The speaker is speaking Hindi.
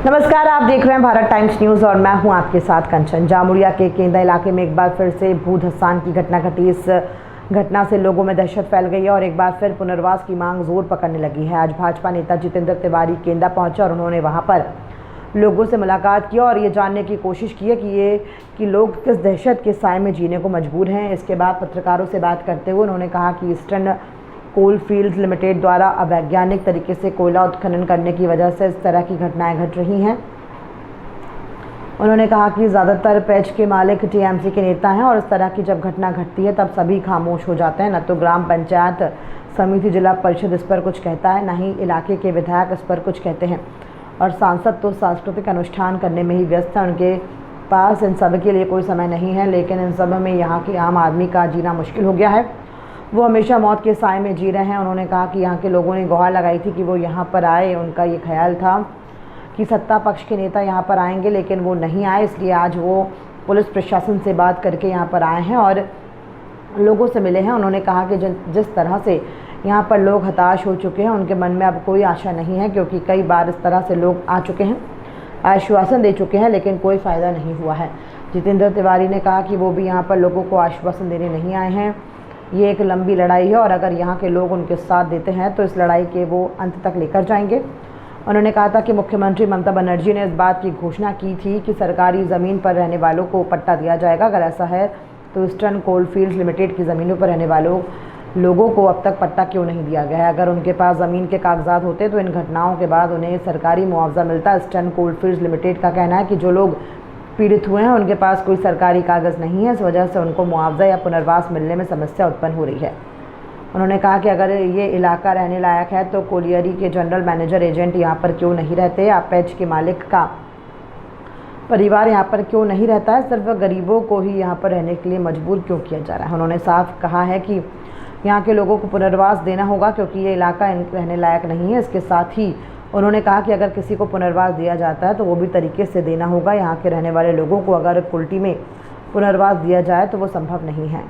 नमस्कार, आप देख रहे हैं भारत टाइम्स न्यूज़ और मैं हूं आपके साथ कंचन। जामुड़िया के केंदा इलाके में एक बार फिर से भू धसान की घटना घटी। इस घटना से लोगों में दहशत फैल गई है और एक बार फिर पुनर्वास की मांग जोर पकड़ने लगी है। आज भाजपा नेता जितेंद्र तिवारी केंदा पहुंचे और उन्होंने वहां पर लोगों से मुलाकात की और ये जानने की कोशिश की है कि लोग किस दहशत के साए में जीने को मजबूर हैं। इसके बाद पत्रकारों से बात करते हुए उन्होंने कहा कि ईस्टर्न कोल फील्ड्स लिमिटेड द्वारा अवैज्ञानिक तरीके से कोयला उत्खनन करने की वजह से इस तरह की घटनाएं घट रही हैं। उन्होंने कहा कि ज़्यादातर पैच के मालिक टीएमसी के नेता हैं और इस तरह की जब घटना घटती है तब सभी खामोश हो जाते हैं। न तो ग्राम पंचायत समिति, जिला परिषद इस पर कुछ कहता है, न ही इलाके के विधायक इस पर कुछ कहते हैं और सांसद तो सांस्कृतिक अनुष्ठान करने में ही व्यस्त हैं। उनके पास इन सब के लिए कोई समय नहीं है। लेकिन इन सब में यहाँ के आम आदमी का जीना मुश्किल हो गया है। वो हमेशा मौत के साए में जी रहे हैं। उन्होंने कहा कि यहाँ के लोगों ने गुहार लगाई थी कि वो यहाँ पर आए। उनका ये ख्याल था कि सत्ता पक्ष के नेता यहाँ पर आएंगे, लेकिन वो नहीं आए। इसलिए आज वो पुलिस प्रशासन से बात करके यहाँ पर आए हैं और लोगों से मिले हैं। उन्होंने कहा कि जिस तरह से यहाँ पर लोग हताश हो चुके हैं, उनके मन में अब कोई आशा नहीं है, क्योंकि कई बार इस तरह से लोग आ चुके हैं, आश्वासन दे चुके हैं, लेकिन कोई फ़ायदा नहीं हुआ है। जितेंद्र तिवारी ने कहा कि वो भी यहाँ पर लोगों को आश्वासन देने नहीं आए हैं। ये एक लंबी लड़ाई है और अगर यहाँ के लोग उनके साथ देते हैं तो इस लड़ाई के वो अंत तक लेकर जाएंगे। उन्होंने कहा था कि मुख्यमंत्री ममता बनर्जी ने इस बात की घोषणा की थी कि सरकारी ज़मीन पर रहने वालों को पट्टा दिया जाएगा। अगर ऐसा है तो ईस्टर्न कोल फील्ड्स लिमिटेड की ज़मीनों पर रहने वालों लोगों को अब तक पट्टा क्यों नहीं दिया गया है? अगर उनके पास ज़मीन के कागजात होते तो इन घटनाओं के बाद उन्हें सरकारी मुआवजा मिलता। ईस्टर्न कोल फील्ड्स लिमिटेड का कहना है कि जो लोग पीड़ित हुए हैं उनके पास कोई सरकारी कागज़ नहीं है, इस वजह से उनको मुआवजा या पुनर्वास मिलने में समस्या उत्पन्न हो रही है। उन्होंने कहा कि अगर ये इलाका रहने लायक है तो कोलियरी के जनरल मैनेजर एजेंट यहाँ पर क्यों नहीं रहते? आप पैच के मालिक का परिवार यहाँ पर क्यों नहीं रहता है? सिर्फ गरीबों को ही यहाँ पर रहने के लिए मजबूर क्यों किया जा रहा है? उन्होंने साफ कहा है कि यहाँ के लोगों को पुनर्वास देना होगा, क्योंकि ये इलाका रहने लायक नहीं है। इसके साथ ही उन्होंने कहा कि अगर किसी को पुनर्वास दिया जाता है तो वो भी तरीके से देना होगा। यहाँ के रहने वाले लोगों को अगर कुल्टी में पुनर्वास दिया जाए तो वो संभव नहीं है।